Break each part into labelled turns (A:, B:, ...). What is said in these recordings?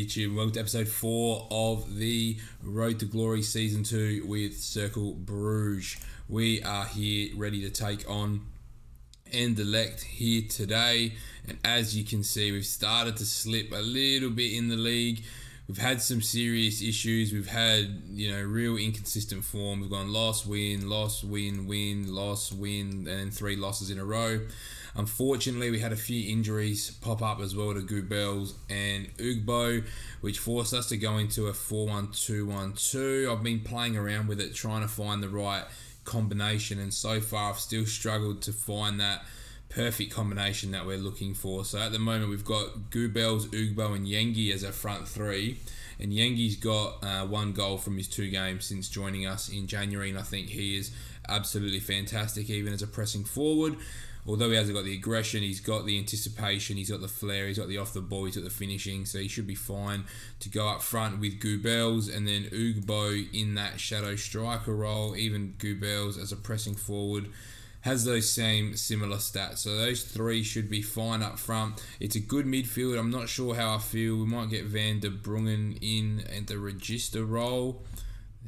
A: YouTube. Welcome to episode 4 of the Road to Glory Season 2 with Cercle Brugge. We are here ready to take on Anderlecht here today. And as you can see, we've started to slip a little bit in the league. We've had some serious issues. We've had, real inconsistent form. We've gone loss, win, loss, win, win, loss, win, and 3 losses in a row. Unfortunately, we had a few injuries pop up as well to Goubels and Ugbo, which forced us to go into a 4-1-2-1-2. I've been playing around with it, trying to find the right combination, and so far I've still struggled to find that perfect combination that we're looking for. So at the moment we've got Goubels, Ugbo and Yengi as our front three, and Yengi's got 1 goal from his 2 games since joining us in January, and I think he is absolutely fantastic even as a pressing forward. Although he hasn't got the aggression, he's got the anticipation, he's got the flair, he's got the off the ball, he's got the finishing, so he should be fine to go up front with Goubels, and then Ugbo in that shadow striker role. Even Goubels as a pressing forward has those similar stats, so those 3 should be fine up front. It's a good midfield. I'm not sure how I feel. We might get Van der Brugge in at the register role.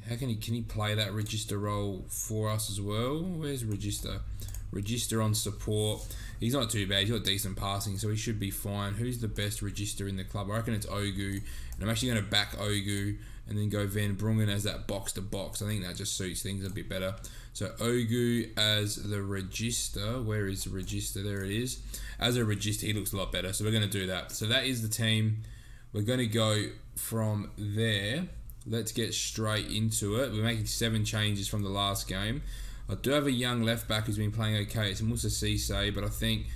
A: How can he play that register role for us as well? Where's register? Register on support. He's not too bad. He's got decent passing, so he should be fine. Who's the best register in the club? I reckon it's Ogu, and I'm actually going to back Ogu and then go Van Brugge as that box-to-box. I think that just suits things a bit better. So Ogu as the register. Where is the register? There it is. As a register, he looks a lot better, so we're going to do that. So that is the team. We're going to go from there. Let's get straight into it. We're making 7 changes from the last game. I do have a young left back who's been playing okay. It's Musa Cisse, but I think,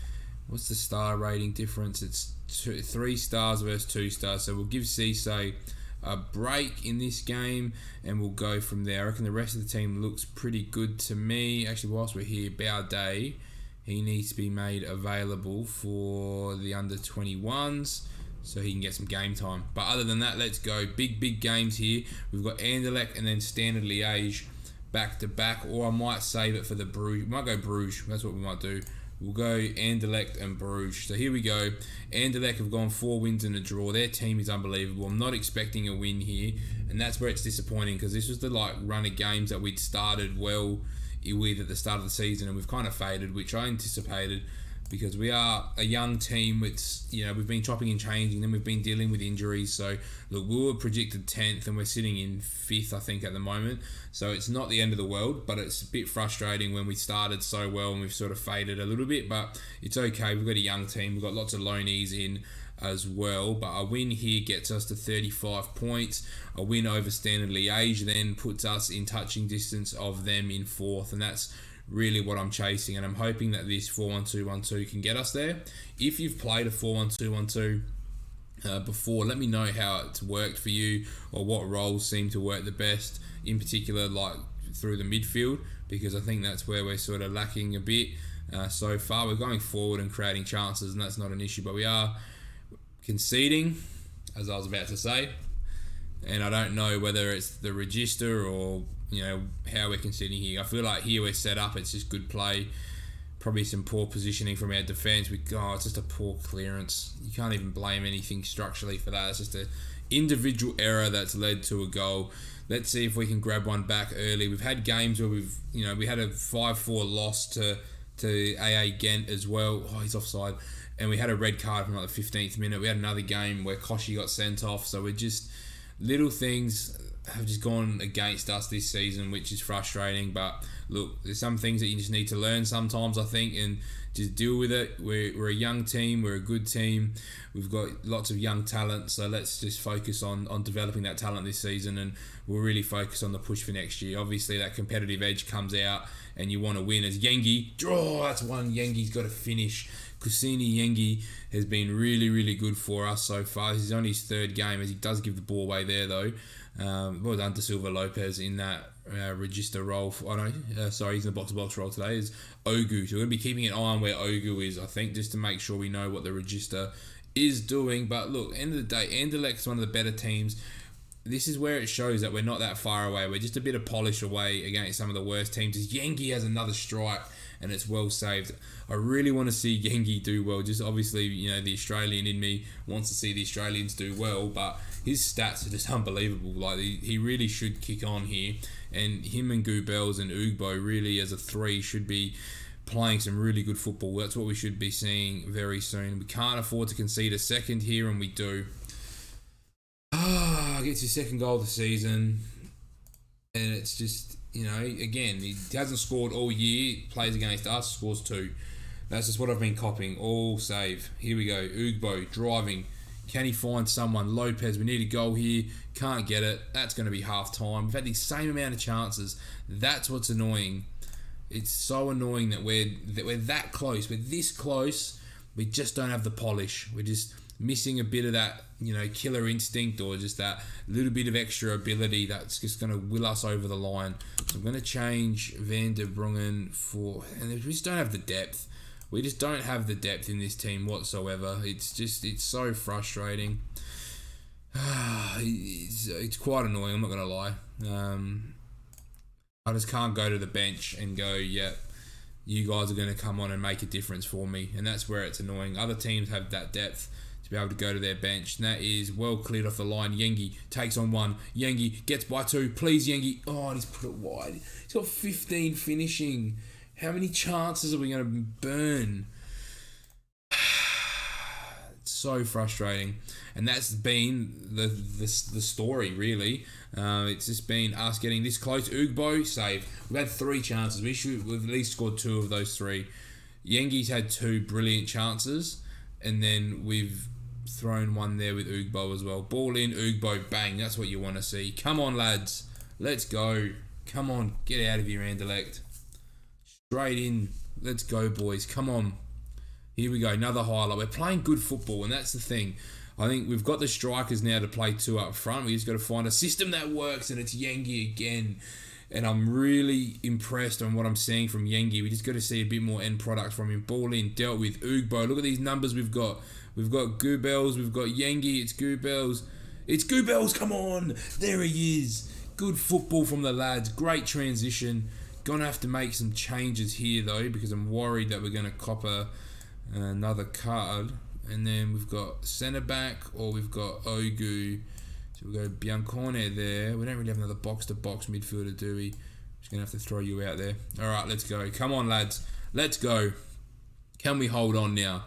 A: what's the star rating difference? It's 3 stars versus 2 stars. So we'll give Cisse a break in this game and we'll go from there. I reckon the rest of the team looks pretty good to me. Actually, whilst we're here, Baudet, he needs to be made available for the under 21s so he can get some game time. But other than that, let's go. Big games here. We've got Anderlecht and then Standard Liège back to back, or I might save it for the Brugge. We might go Brugge. That's what we might do. We'll go Anderlecht and Brugge. So here we go. Anderlecht have gone 4 wins and a draw. Their team is unbelievable. I'm not expecting a win here, and that's where it's disappointing, because this was the run of games that we'd started well with at the start of the season, and we've kind of faded, which I anticipated, because we are a young team. It's, we've been chopping and changing, then we've been dealing with injuries. So look, we were predicted 10th and we're sitting in 5th, I think, at the moment. So it's not the end of the world, but it's a bit frustrating when we started so well and we've sort of faded a little bit, but it's okay. We've got a young team. We've got lots of loanees in as well, but a win here gets us to 35 points. A win over Standard Liège then puts us in touching distance of them in 4th, and that's really what I'm chasing, and I'm hoping that this 4-1-2-1-2 can get us there. If you've played a 4-1-2-1-2 before, let me know how it's worked for you, or what roles seem to work the best, in particular through the midfield, because I think that's where we're sort of lacking a bit so far. We're going forward and creating chances, and that's not an issue, but we are conceding, as I was about to say, and I don't know whether it's the register or how we're conceding here. I feel like here we're set up, it's just good play, probably some poor positioning from our defence. It's just a poor clearance. You can't even blame anything structurally for that. It's just an individual error that's led to a goal. Let's see if we can grab one back early. We've had games where we had a 5-4 loss to AA Ghent as well. Oh, he's offside. And we had a red card from the 15th minute. We had another game where Koshi got sent off. So we're just, little things have just gone against us this season, which is frustrating. But look, there's some things that you just need to learn sometimes, I think, and just deal with it. We're a young team. We're a good team. We've got lots of young talent, so let's just focus on developing that talent this season, and we'll really focus on the push for next year. Obviously, that competitive edge comes out, and you want to win. As Yengi, that's one Yengi's got to finish. Kusini Yengi has been really good for us so far. This is only his 3rd game, as he does give the ball away there, though. Well done to Silva Lopez in that register role. He's in the box-to-box role today. Is Ogu. So we're going to be keeping an eye on where Ogu is, I think, just to make sure we know what the register is doing. But look, end of the day, Anderlecht's one of the better teams. This is where it shows that we're not that far away. We're just a bit of polish away against some of the worst teams. As Yengi has another strike, and it's well saved. I really want to see Yengi do well. Just obviously, the Australian in me wants to see the Australians do well, but his stats are just unbelievable. Like, he really should kick on here, and him and Goobels and Ugbo really as a three should be playing some really good football. That's what we should be seeing very soon. We can't afford to concede a second here, and we do. Gets his second goal of the season, and it's just, again, he hasn't scored all year, plays against us, scores 2. That's just what I've been copying, all save. Here we go, Ugbo, driving. Can he find someone? Lopez, we need a goal here, can't get it. That's going to be half time. We've had the same amount of chances. That's what's annoying. It's so annoying that we're that close. We're this close. We just don't have the polish. We're just missing a bit of that, killer instinct, or just that little bit of extra ability that's just going to will us over the line. So I'm going to change Van der Bruggen and we just don't have the depth. We just don't have the depth in this team whatsoever. It's so frustrating. It's quite annoying, I'm not going to lie. I just can't go to the bench and go, yep, you guys are going to come on and make a difference for me. And that's where it's annoying. Other teams have that depth to be able to go to their bench. And that is well cleared off the line. Yengi takes on 1. Yengi gets by 2. Please, Yengi. Oh, and he's put it wide. He's got 15 finishing. How many chances are we going to burn? It's so frustrating. And that's been the story, really. It's just been us getting this close. Ugbo, save. We've had 3 chances. We've at least scored 2 of those 3. Yengi's had 2 brilliant chances. And then we've thrown 1 there with Ugbo as well. Ball in, Ugbo, bang. That's what you want to see. Come on, lads. Let's go. Come on. Get out of here, Anderlecht. Straight in. Let's go, boys. Come on. Here we go. Another highlight. We're playing good football, and that's the thing. I think we've got the strikers now to play 2 up front. We just got to find a system that works, and it's Yengi again. And I'm really impressed on what I'm seeing from Yengi. We just got to see a bit more end product from him. Ball in, dealt with Ugbo. Look at these numbers we've got. We've got Goobels, we've got Yengi, it's Goobels. It's Goobels, come on! There he is. Good football from the lads. Great transition. Gonna have to make some changes here though, because I'm worried that we're gonna cop another card. And then we've got centre back, or we've got Ogu. So we'll go Biancone there. We don't really have another box-to-box midfielder, do we? Just going to have to throw you out there. All right, let's go. Come on, lads. Let's go. Can we hold on now?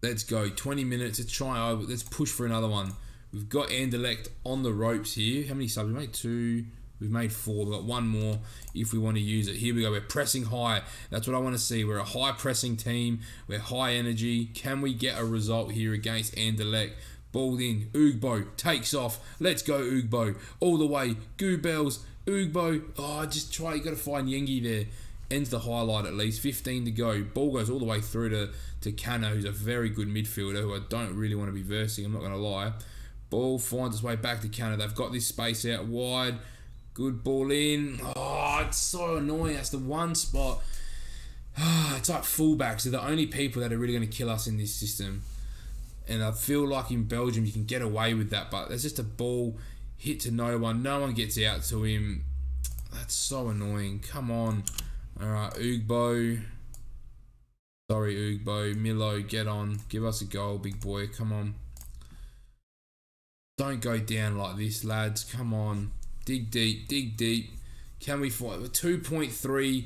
A: Let's go. 20 minutes. Let's try. Let's push for another one. We've got Anderlecht on the ropes here. How many subs? We made 2. We've made 4. We've got 1 more if we want to use it. Here we go. We're pressing high. That's what I want to see. We're a high-pressing team. We're high energy. Can we get a result here against Anderlecht? Balled in. Ugbo takes off. Let's go, Ugbo. All the way. Goobels. Ugbo. Oh, just try. You got to find Yengi there. Ends the highlight at least. 15 to go. Ball goes all the way through to Kana, who's a very good midfielder who I don't really want to be versing. I'm not going to lie. Ball finds its way back to Kana. They've got this space out wide. Good ball in. Oh, it's so annoying. That's the one spot. It's like fullbacks. They're the only people that are really going to kill us in this system. And I feel like in Belgium you can get away with that, but there's just a ball hit to no one. No one gets out to him. That's so annoying. Come on. Alright, Ugbo. Sorry, Ugbo. Milo, get on. Give us a goal, big boy. Come on. Don't go down like this, lads. Come on. Dig deep. Dig deep. Can we fight? 2.3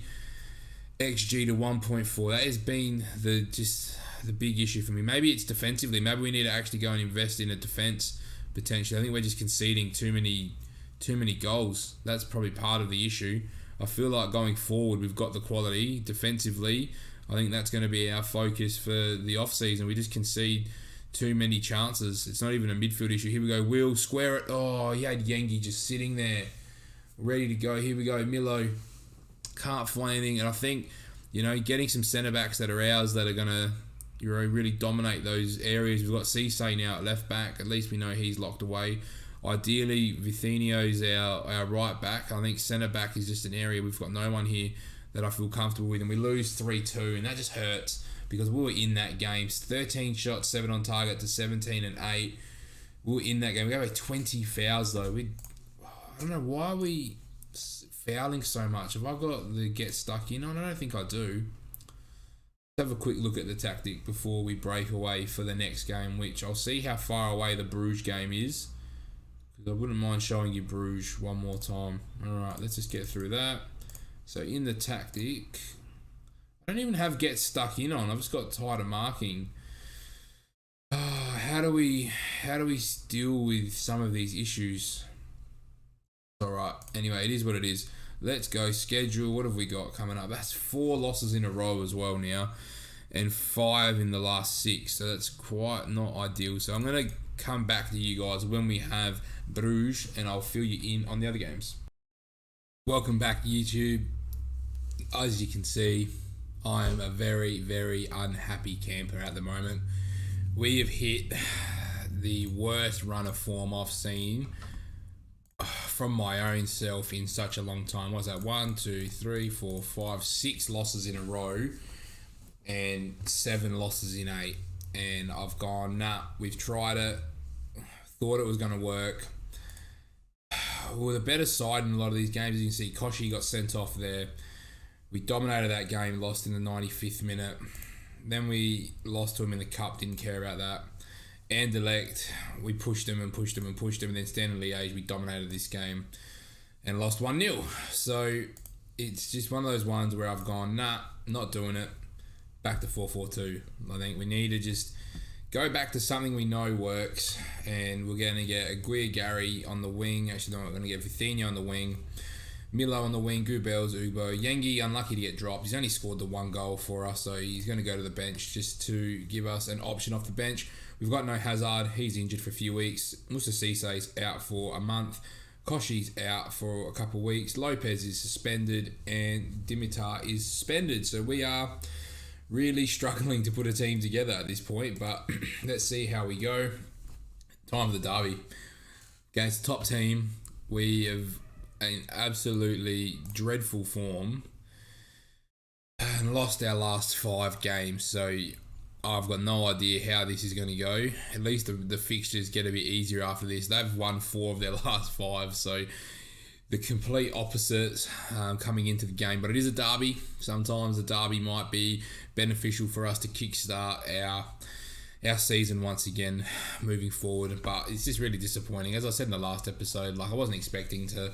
A: XG to 1.4. That has been the big issue for me. Maybe it's defensively. Maybe we need to actually go and invest in a defense potentially. I think we're just conceding too many goals. That's probably part of the issue. I feel like going forward we've got the quality defensively. I think that's going to be our focus for the off season. We just concede too many chances. It's not even a midfield issue. Here we go. Will square it. Oh, he had Yengi just sitting there ready to go. Here we go. Milo can't find anything, and I think getting some centre backs that are ours that are going to really dominate those areas. We've got Cisse now at left back. At least we know he's locked away. Ideally, Vitinho's our right back. I think centre back is just an area we've got no one here that I feel comfortable with, and we lose 3-2, and that just hurts because we were in that game. 13 shots, 7 on target to 17 and 8. We were in that game. We got 20 fouls though. I don't know why we fouling so much. Have I got the get stuck in on? I don't think I do. Let's have a quick look at the tactic before we break away for the next game, which I'll see how far away the Brugge game is. Because I wouldn't mind showing you Brugge one more time. Alright, let's just get through that. So in the tactic, I don't even have get stuck in on. I've just got tighter marking. How do we deal with some of these issues? Alright, anyway, it is what it is. Let's go schedule. What have we got coming up? That's 4 losses in a row as well now, and 5 in the last 6. So that's quite not ideal. So I'm going to come back to you guys when we have Brugge, and I'll fill you in on the other games. Welcome back, YouTube. As you can see, I am a very, very unhappy camper at the moment. We have hit the worst run of form I've seen from my own self in such a long time. What was that? 1, 2, 3, 4, 5, 6 losses in a row and 7 losses in 8. And I've gone, nah, we've tried it, thought it was going to work. We're the better side in a lot of these games. As you can see, Koshi got sent off there. We dominated that game, lost in the 95th minute. Then we lost to him in the cup, didn't care about that. Anderlecht, we pushed them and pushed them and pushed them, and then Standard Liège, we dominated this game and lost 1-0. So it's just one of those ones where I've gone, nah, not doing it. Back to 4-4-2. I think we need to just go back to something we know works, and we're going to get Aguirre Gary on the wing. Actually, no, we're going to get Vitinha on the wing, Milo on the wing, Goubels, Ugbo. Yengi, unlucky to get dropped. He's only scored the 1 goal for us, so he's going to go to the bench just to give us an option off the bench. We've got no Hazard. He's injured for a few weeks. Musa Cissé's out for a month. Koshi's out for a couple of weeks. Lopez is suspended, and Dimitar is suspended. So we are really struggling to put a team together at this point, but let's see how we go. Time for the derby. Against the top team, we have an absolutely dreadful form and lost our last 5 games, so I've got no idea how this is going to go. At least the fixtures get a bit easier after this. They've won 4 of their last 5, so the complete opposites coming into the game. But it is a derby. Sometimes the derby might be beneficial for us to kickstart our season once again moving forward. But it's just really disappointing. As I said in the last episode, like, I wasn't expecting to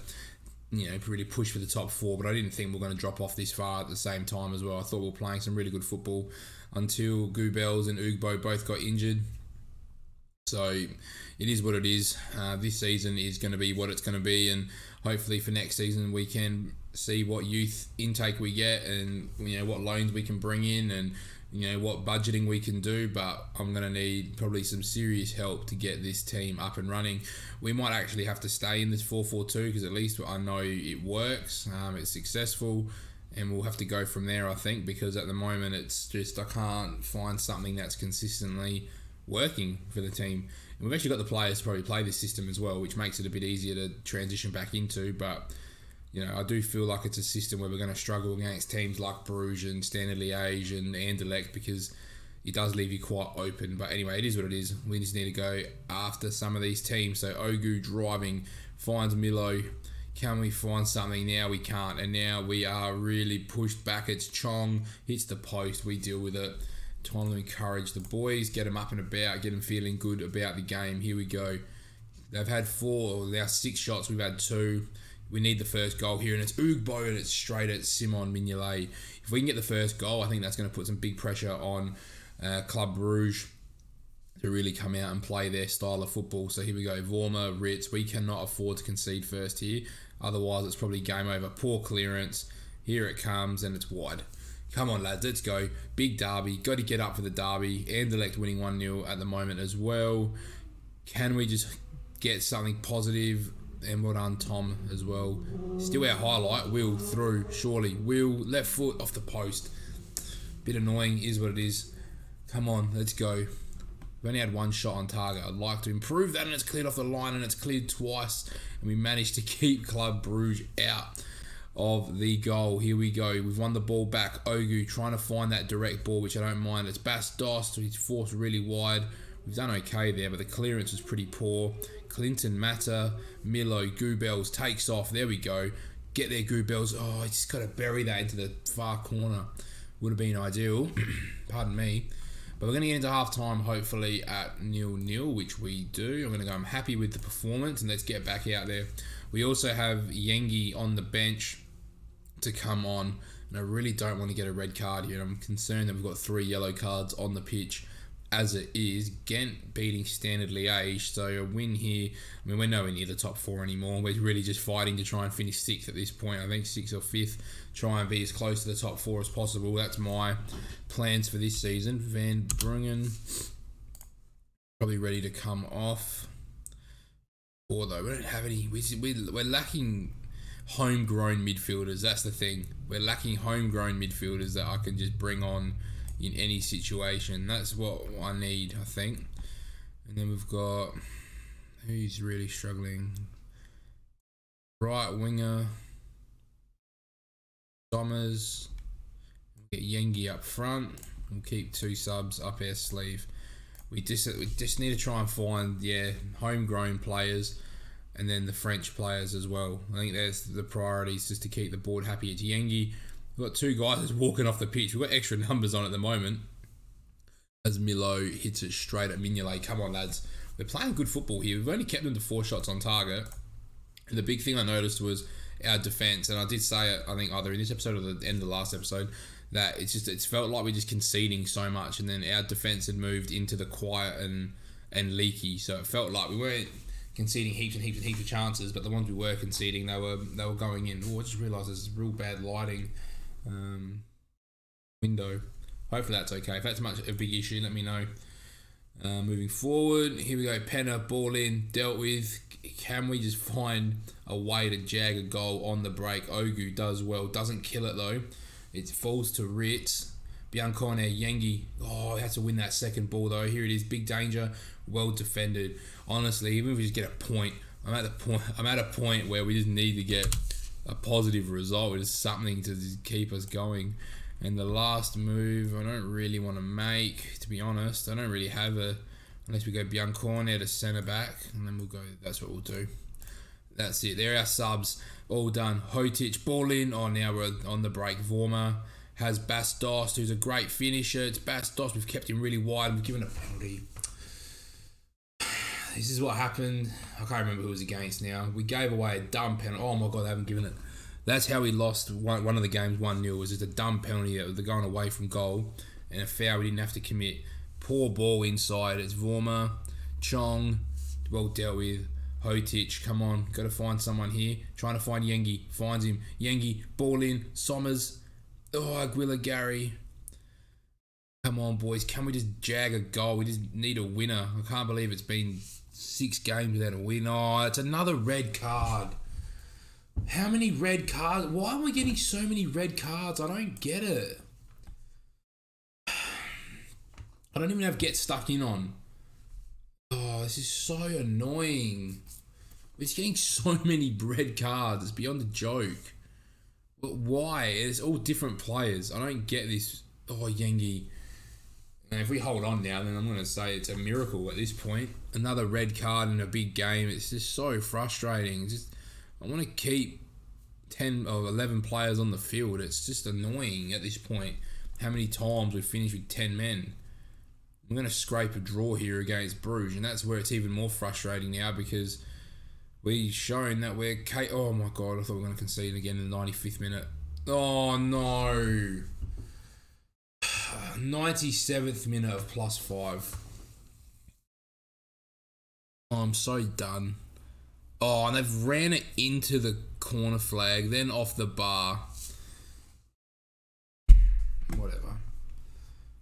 A: really push for the top 4, but I didn't think we were going to drop off this far at the same time as well. I thought we were playing some really good football until Goubels and Ugbo both got injured. So it is what it is. This season is going to be what it's going to be, and hopefully for next season we can see what youth intake we get, and what loans we can bring in, and what budgeting we can do. But I'm going to need probably some serious help to get this team up and running. We might actually have to stay in this 4-4-2 because at least I know it works. It's successful, and we'll have to go from there, I think, because at the moment it's just I can't find something that's consistently working for the team. And we've actually got the players to probably play this system as well, which makes it a bit easier to transition back into. But I do feel like it's a system where we're going to struggle against teams like Brugge and Standard Liège and Anderlecht, because it does leave you quite open. But anyway, it is what it is. We just need to go after some of these teams. So Ogu driving, finds Milo. Can we find something? Now we can't. And now we are really pushed back. It's Chong, hits the post. We deal with it. Time to encourage the boys, get them up and about, get them feeling good about the game. Here we go. They've had 4, now 6 shots. We've had 2. We need the first goal here, and it's Ugbo, and it's straight at Simon Mignolet. If we can get the first goal, I think that's going to put some big pressure on Club Brugge to really come out and play their style of football. So here we go. Vorma, Ritz. We cannot afford to concede first here. Otherwise, it's probably game over. Poor clearance. Here it comes, and it's wide. Come on, lads, let's go. Big derby. Got to get up for the derby. Anderlecht winning 1-0 at the moment as well. Can we just get something positive? And well done, Tom, as well. Still our highlight. Will through, surely. Will, left foot off the post. Bit annoying, is what it is. Come on, let's go. We've only had 1 shot on target. I'd like to improve that, and it's cleared off the line, and it's cleared twice. And we managed to keep Club Brugge out of the goal. Here we go. We've won the ball back. Ogu trying to find that direct ball, which I don't mind. It's Bas Dost. He's forced really wide. We've done okay there, but the clearance was pretty poor. Clinton, Mata, Milo, Goubels takes off. There we go. get their good bells. Oh, I just got to bury that into the far corner. Would have been ideal. Pardon me. But we're going to get into half-time, hopefully, at 0-0, which we do. I'm going to go, I'm happy with the performance, and let's get back out there. We also have Yengi on the bench to come on, and I really don't want to get a red card here. I'm concerned that we've got 3 yellow cards on the pitch as it is. Ghent beating Standard Liège, so a win here. I mean, we're nowhere near the top 4 anymore. We're really just fighting to try and finish 6th at this point. I think 6th or 5th. Try and be as close to the top 4 as possible. That's my plans for this season. Van Brugge probably ready to come off. Although we don't have any, we're lacking homegrown midfielders. That's the thing. We're lacking homegrown midfielders that I can just bring on in any situation. That's what I need, I think. And then we've got, who's really struggling? Right winger, Sommers. We'll get Yengi up front. We'll keep 2 subs up our sleeve. We just need to try and find, homegrown players, and then the French players as well. I think that's the priorities, just to keep the board happy. It's Yengi. We've got 2 guys that's walking off the pitch. We've got extra numbers on at the moment. As Milo hits it straight at Mignolet. Come on, lads. We're playing good football here. We've only kept them to 4 shots on target. And the big thing I noticed was our defence, and I did say it, I think either in this episode or the end of the last episode, that it's felt like we're just conceding so much, and then our defence had moved into the quiet and leaky, so it felt like we weren't conceding heaps and heaps and heaps of chances, but the ones we were conceding, they were going in. Oh, I just realised there's real bad lighting window. Hopefully that's okay. If that's a big issue, let me know. Moving forward, here we go. Penna, ball in, dealt with. Can we just find a way to jag a goal on the break? Ogu does well, doesn't kill it though. It falls to Ritz. Biancone, Yengi. Oh, he has to win that second ball though. Here it is, big danger, well defended. Honestly, even if we just get a point, I'm at a point where we just need to get a positive result. It's something to just keep us going. And the last move, I don't really want to make, to be honest. I don't really have unless we go Biancone to centre back, and then we'll go. That's what we'll do. That's it. There are our subs. All done. Hotic, ball in. Oh, now we're on the break. Vorma has Bastos, who's a great finisher. It's Bastos. We've kept him really wide. We've given a penalty. This is what happened. I can't remember who it was against now. We gave away a dumb penalty. Oh, my God, they haven't given it. That's how we lost one of the games 1-0. Was just a dumb penalty that they're going away from goal. And a foul we didn't have to commit. Poor ball inside. It's Vorma. Chong. Well dealt with. Hotic, come on, got to find someone here. Trying to find Yengi, finds him. Yengi, ball in, Sommers. Oh, Aguila Gary. Come on, boys, can we just jag a goal? We just need a winner. I can't believe it's been 6 games without a win. Oh, it's another red card. How many red cards? Why am I getting so many red cards? I don't get it. I don't even have get stuck in on. Oh, this is so annoying. We're just getting so many red cards. It's beyond a joke. But why? It's all different players. I don't get this. Oh, Yengi. And if we hold on now, then I'm going to say it's a miracle at this point. Another red card in a big game. It's just so frustrating. I want to keep 10 or 11 players on the field. It's just annoying at this point how many times we've finished with 10 men. I'm going to scrape a draw here against Brugge, and that's where it's even more frustrating now because we've shown that we're... Oh my God, I thought we were going to concede again in the 95th minute. Oh no. 97th minute of +5. Oh, I'm so done. Oh, and they've ran it into the corner flag, then off the bar.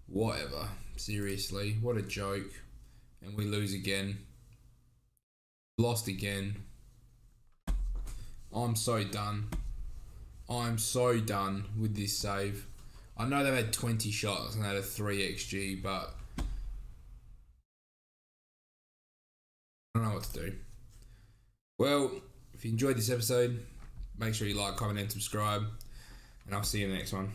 A: Whatever. Seriously, what a joke. And we lose again. Lost again. I'm so done. I'm so done with this save. I know they've had 20 shots and they had a 3 XG, but I don't know what to do. Well, if you enjoyed this episode, make sure you like, comment, and subscribe. And I'll see you in the next one.